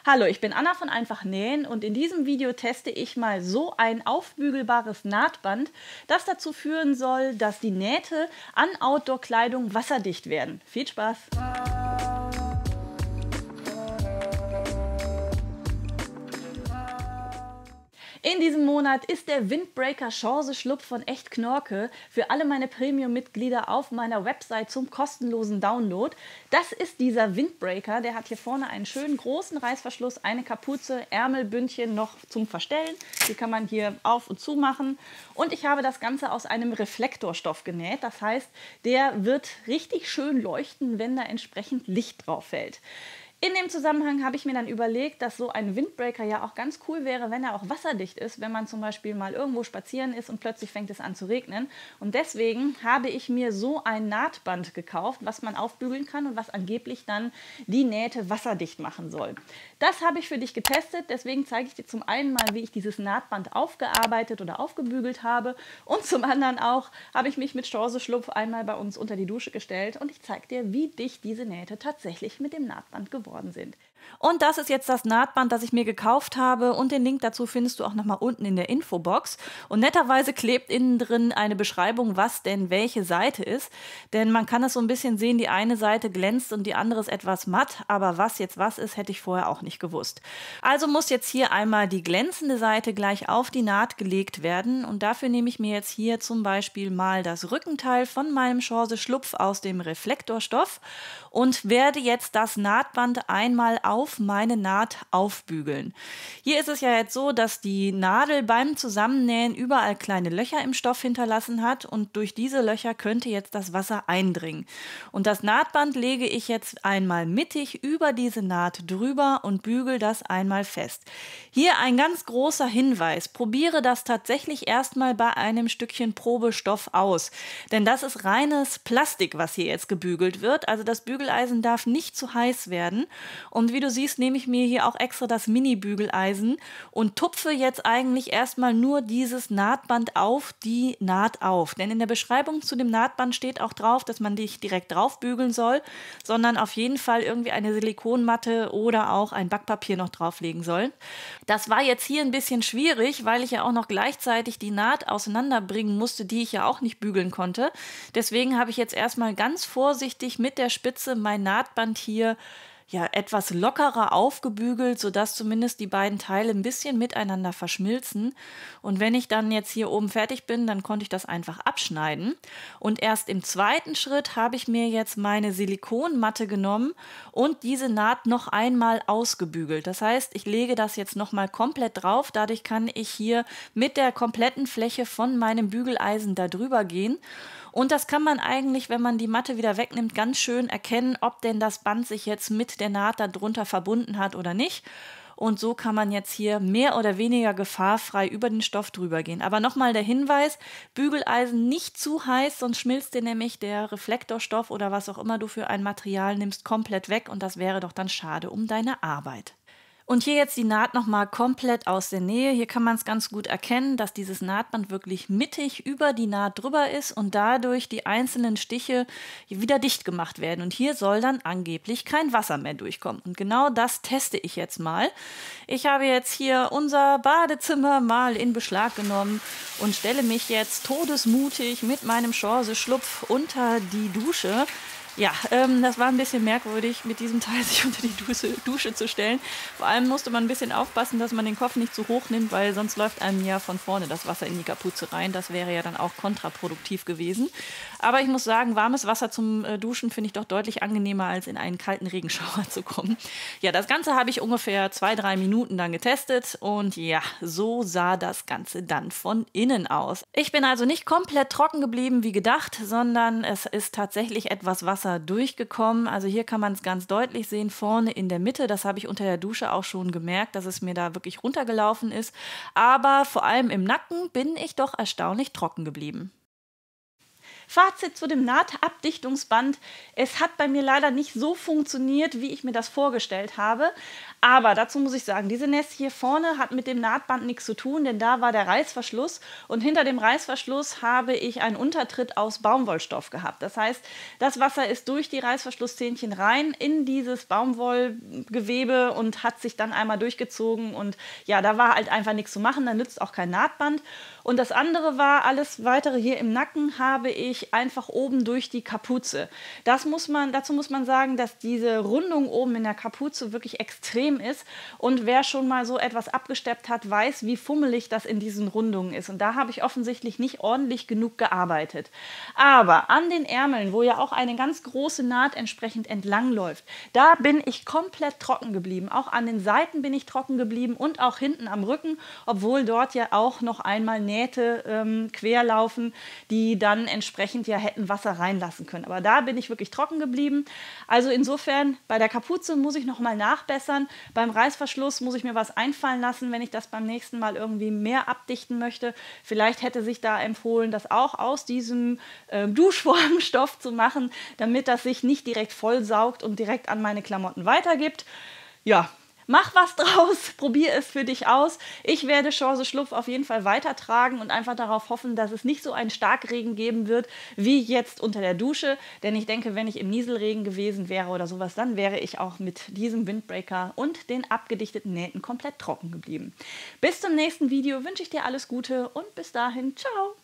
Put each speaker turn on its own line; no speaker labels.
Hallo, ich bin Anna von Einfach Nähen und in diesem Video teste ich mal so ein aufbügelbares Nahtband, das dazu führen soll, dass die Nähte an Outdoor-Kleidung wasserdicht werden. Viel Spaß! In diesem Monat ist der Windbreaker Chance-Schlupf von Echt Knorke für alle meine Premium-Mitglieder auf meiner Website zum kostenlosen Download. Das ist dieser Windbreaker, der hat hier vorne einen schönen großen Reißverschluss, eine Kapuze, Ärmelbündchen noch zum Verstellen. Die kann man hier auf und zu machen. Und ich habe das Ganze aus einem Reflektorstoff genäht. Das heißt, der wird richtig schön leuchten, wenn da entsprechend Licht drauf fällt. In dem Zusammenhang habe ich mir dann überlegt, dass so ein Windbreaker ja auch ganz cool wäre, wenn er auch wasserdicht ist, wenn man zum Beispiel mal irgendwo spazieren ist und plötzlich fängt es an zu regnen. Und deswegen habe ich mir so ein Nahtband gekauft, was man aufbügeln kann und was angeblich dann die Nähte wasserdicht machen soll. Das habe ich für dich getestet, deswegen zeige ich dir zum einen mal, wie ich dieses Nahtband aufgearbeitet oder aufgebügelt habe, und zum anderen auch habe ich mich mit Chance-Schlupf einmal bei uns unter die Dusche gestellt und ich zeige dir, wie dicht diese Nähte tatsächlich mit dem Nahtband geworden sind. Und das ist jetzt das Nahtband, das ich mir gekauft habe, und den Link dazu findest du auch nochmal unten in der Infobox. Und netterweise klebt innen drin eine Beschreibung, was denn welche Seite ist, denn man kann es so ein bisschen sehen, die eine Seite glänzt und die andere ist etwas matt, aber was jetzt was ist, hätte ich vorher auch nicht gewusst. Also muss jetzt hier einmal die glänzende Seite gleich auf die Naht gelegt werden, und dafür nehme ich mir jetzt hier zum Beispiel mal das Rückenteil von meinem Chance-Schlupf aus dem Reflektorstoff und werde jetzt das Nahtband einmal auf meine Naht aufbügeln. Hier ist es ja jetzt so, dass die Nadel beim Zusammennähen überall kleine Löcher im Stoff hinterlassen hat, und durch diese Löcher könnte jetzt das Wasser eindringen. Und das Nahtband lege ich jetzt einmal mittig über diese Naht drüber und bügel das einmal fest. Hier ein ganz großer Hinweis: Probiere das tatsächlich erstmal bei einem Stückchen Probestoff aus, denn das ist reines Plastik, was hier jetzt gebügelt wird. Also das Bügeleisen darf nicht zu heiß werden, und wie du siehst, nehme ich mir hier auch extra das Mini-Bügeleisen und tupfe jetzt eigentlich erstmal nur dieses Nahtband auf die Naht auf. Denn in der Beschreibung zu dem Nahtband steht auch drauf, dass man nicht direkt drauf bügeln soll, sondern auf jeden Fall irgendwie eine Silikonmatte oder auch ein Backpapier noch drauflegen soll. Das war jetzt hier ein bisschen schwierig, weil ich ja auch noch gleichzeitig die Naht auseinanderbringen musste, die ich ja auch nicht bügeln konnte. Deswegen habe ich jetzt erstmal ganz vorsichtig mit der Spitze mein Nahtband hier etwas lockerer aufgebügelt, sodass zumindest die beiden Teile ein bisschen miteinander verschmilzen. Und wenn ich dann jetzt hier oben fertig bin, dann konnte ich das einfach abschneiden. Und erst im zweiten Schritt habe ich mir jetzt meine Silikonmatte genommen und diese Naht noch einmal ausgebügelt. Das heißt, ich lege das jetzt nochmal komplett drauf. Dadurch kann ich hier mit der kompletten Fläche von meinem Bügeleisen da drüber gehen. Und das kann man eigentlich, wenn man die Matte wieder wegnimmt, ganz schön erkennen, ob denn das Band sich jetzt mit der Naht darunter verbunden hat oder nicht. Und so kann man jetzt hier mehr oder weniger gefahrfrei über den Stoff drüber gehen. Aber nochmal der Hinweis: Bügeleisen nicht zu heiß, sonst schmilzt dir nämlich der Reflektorstoff oder was auch immer du für ein Material nimmst komplett weg, und das wäre doch dann schade um deine Arbeit. Und hier jetzt die Naht nochmal komplett aus der Nähe. Hier kann man es ganz gut erkennen, dass dieses Nahtband wirklich mittig über die Naht drüber ist und dadurch die einzelnen Stiche wieder dicht gemacht werden. Und hier soll dann angeblich kein Wasser mehr durchkommen. Und genau das teste ich jetzt mal. Ich habe jetzt hier unser Badezimmer mal in Beschlag genommen und stelle mich jetzt todesmutig mit meinem Chance-Schlupf unter die Dusche. Ja, das war ein bisschen merkwürdig, mit diesem Teil sich unter die Dusche zu stellen. Vor allem musste man ein bisschen aufpassen, dass man den Kopf nicht zu hoch nimmt, weil sonst läuft einem ja von vorne das Wasser in die Kapuze rein. Das wäre ja dann auch kontraproduktiv gewesen. Aber ich muss sagen, warmes Wasser zum Duschen finde ich doch deutlich angenehmer, als in einen kalten Regenschauer zu kommen. Ja, das Ganze habe ich ungefähr 2-3 Minuten dann getestet, und ja, so sah das Ganze dann von innen aus. Ich bin also nicht komplett trocken geblieben wie gedacht, sondern es ist tatsächlich etwas Wasser durchgekommen. Also hier kann man es ganz deutlich sehen, vorne in der Mitte. Das habe ich unter der Dusche auch schon gemerkt, dass es mir da wirklich runtergelaufen ist. Aber vor allem im Nacken bin ich doch erstaunlich trocken geblieben. Fazit zu dem Nahtabdichtungsband. Es hat bei mir leider nicht so funktioniert, wie ich mir das vorgestellt habe. Aber dazu muss ich sagen, diese Nässe hier vorne hat mit dem Nahtband nichts zu tun, denn da war der Reißverschluss und hinter dem Reißverschluss habe ich einen Untertritt aus Baumwollstoff gehabt. Das heißt, das Wasser ist durch die Reißverschlusszähnchen rein in dieses Baumwollgewebe und hat sich dann einmal durchgezogen und ja, da war halt einfach nichts zu machen, da nützt auch kein Nahtband. Und das andere war, alles weitere hier im Nacken habe ich einfach oben durch die Kapuze. Dazu muss man sagen, dass diese Rundung oben in der Kapuze wirklich extrem ist. Und wer schon mal so etwas abgesteppt hat, weiß, wie fummelig das in diesen Rundungen ist. Und da habe ich offensichtlich nicht ordentlich genug gearbeitet. Aber an den Ärmeln, wo ja auch eine ganz große Naht entsprechend entlang läuft, da bin ich komplett trocken geblieben. Auch an den Seiten bin ich trocken geblieben und auch hinten am Rücken, obwohl dort ja auch noch einmal Nähte quer laufen, die dann entsprechend ja hätten Wasser reinlassen können. Aber da bin ich wirklich trocken geblieben. Also insofern, bei der Kapuze muss ich noch mal nachbessern. Beim Reißverschluss muss ich mir was einfallen lassen, wenn ich das beim nächsten Mal irgendwie mehr abdichten möchte. Vielleicht hätte sich da empfohlen, das auch aus diesem Duschformstoff zu machen, damit das sich nicht direkt vollsaugt und direkt an meine Klamotten weitergibt. Ja, mach was draus, probier es für dich aus. Ich werde Chance Schlupf auf jeden Fall weitertragen und einfach darauf hoffen, dass es nicht so einen Starkregen geben wird, wie jetzt unter der Dusche. Denn ich denke, wenn ich im Nieselregen gewesen wäre oder sowas, dann wäre ich auch mit diesem Windbreaker und den abgedichteten Nähten komplett trocken geblieben. Bis zum nächsten Video wünsche ich dir alles Gute und bis dahin, ciao!